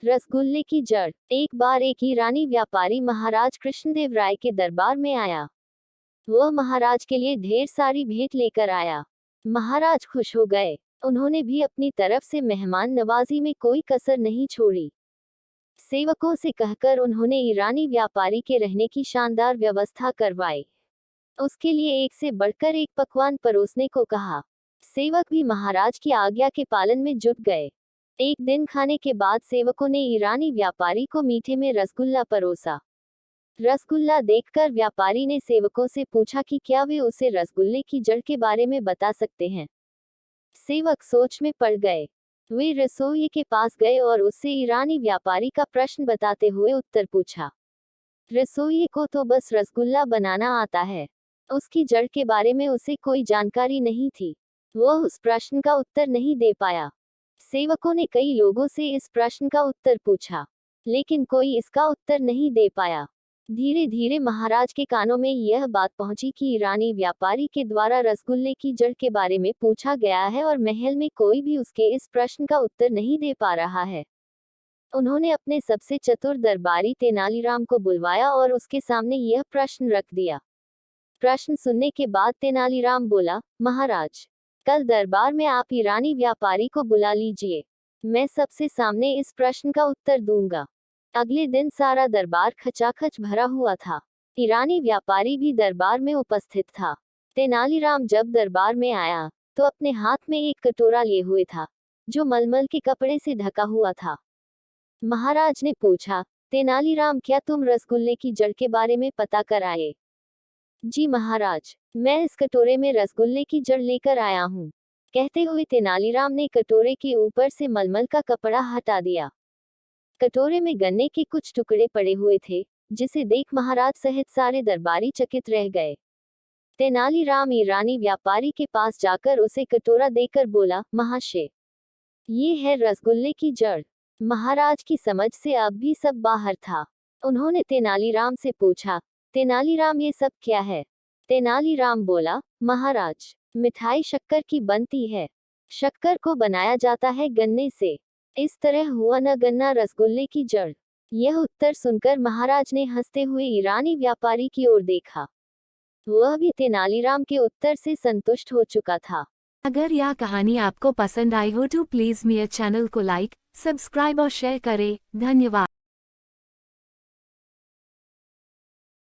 रसगुल्ले की जड़। एक बार एक ईरानी व्यापारी महाराज कृष्णदेव राय के दरबार में आया। वह महाराज के लिए ढेर सारी भेंट लेकर आया। महाराज खुश हो गए। उन्होंने भी अपनी तरफ से मेहमान नवाजी में कोई कसर नहीं छोड़ी। सेवकों से कहकर उन्होंने ईरानी व्यापारी के रहने की शानदार व्यवस्था करवाई। उसके लिए एक से बढ़कर एक पकवान परोसने को कहा। सेवक भी महाराज की आज्ञा के पालन में जुट गए। एक दिन खाने के बाद सेवकों ने ईरानी व्यापारी को मीठे में रसगुल्ला परोसा। रसगुल्ला देखकर व्यापारी ने सेवकों से पूछा कि क्या वे उसे रसगुल्ले की जड़ के बारे में बता सकते हैं। सेवक सोच में पड़ गए। वे रसोई के पास गए और उससे ईरानी व्यापारी का प्रश्न बताते हुए उत्तर पूछा। रसोई को तो बस रसगुल्ला बनाना आता है, उसकी जड़ के बारे में उसे कोई जानकारी नहीं थी। वह उस प्रश्न का उत्तर नहीं दे पाया। सेवकों ने कई लोगों से इस प्रश्न का उत्तर पूछा, लेकिन कोई इसका उत्तर नहीं दे पाया। धीरे धीरे महाराज के कानों में यह बात पहुंची कि ईरानी व्यापारी के द्वारा रसगुल्ले की जड़ के बारे में पूछा गया है और महल में कोई भी उसके इस प्रश्न का उत्तर नहीं दे पा रहा है। उन्होंने अपने सबसे चतुर दरबारी तेनालीराम को बुलवाया और उसके सामने यह प्रश्न रख दिया। प्रश्न सुनने के बाद तेनालीराम बोला, महाराज, कल दरबार में आप ईरानी व्यापारी को बुला लीजिए। मैं सबसे सामने इस प्रश्न का उत्तर दूंगा। अगले दिन सारा दरबार खचाखच भरा हुआ था। ईरानी व्यापारी भी दरबार में उपस्थित था। तेनालीराम जब दरबार में आया तो अपने हाथ में एक कटोरा लिए हुए था, जो मलमल के कपड़े से ढका हुआ था। महाराज ने पूछा, तेनालीराम, क्या तुम रसगुल्ले की जड़ के बारे में पता कर आए? जी महाराज, मैं इस कटोरे में रसगुल्ले की जड़ लेकर आया हूँ, कहते हुए तेनालीराम ने कटोरे के ऊपर से मलमल का कपड़ा हटा दिया। कटोरे में गन्ने के कुछ टुकड़े पड़े हुए थे, जिसे देख महाराज सहित सारे दरबारी चकित रह गए। तेनालीराम ईरानी व्यापारी के पास जाकर उसे कटोरा देकर बोला, महाशय, ये है रसगुल्ले की जड़। महाराज की समझ से अब भी सब बाहर था। उन्होंने तेनालीराम से पूछा, तेनालीराम, ये सब क्या है? तेनालीराम बोला, महाराज, मिठाई शक्कर की बनती है। शक्कर को बनाया जाता है गन्ने से। इस तरह हुआ न गन्ना रसगुल्ले की जड़। यह उत्तर सुनकर महाराज ने हंसते हुए ईरानी व्यापारी की ओर देखा। वह भी तेनालीराम के उत्तर से संतुष्ट हो चुका था। अगर यह कहानी आपको पसंद आई हो तो प्लीज मेरे चैनल को लाइक, सब्सक्राइब और शेयर करें। धन्यवाद।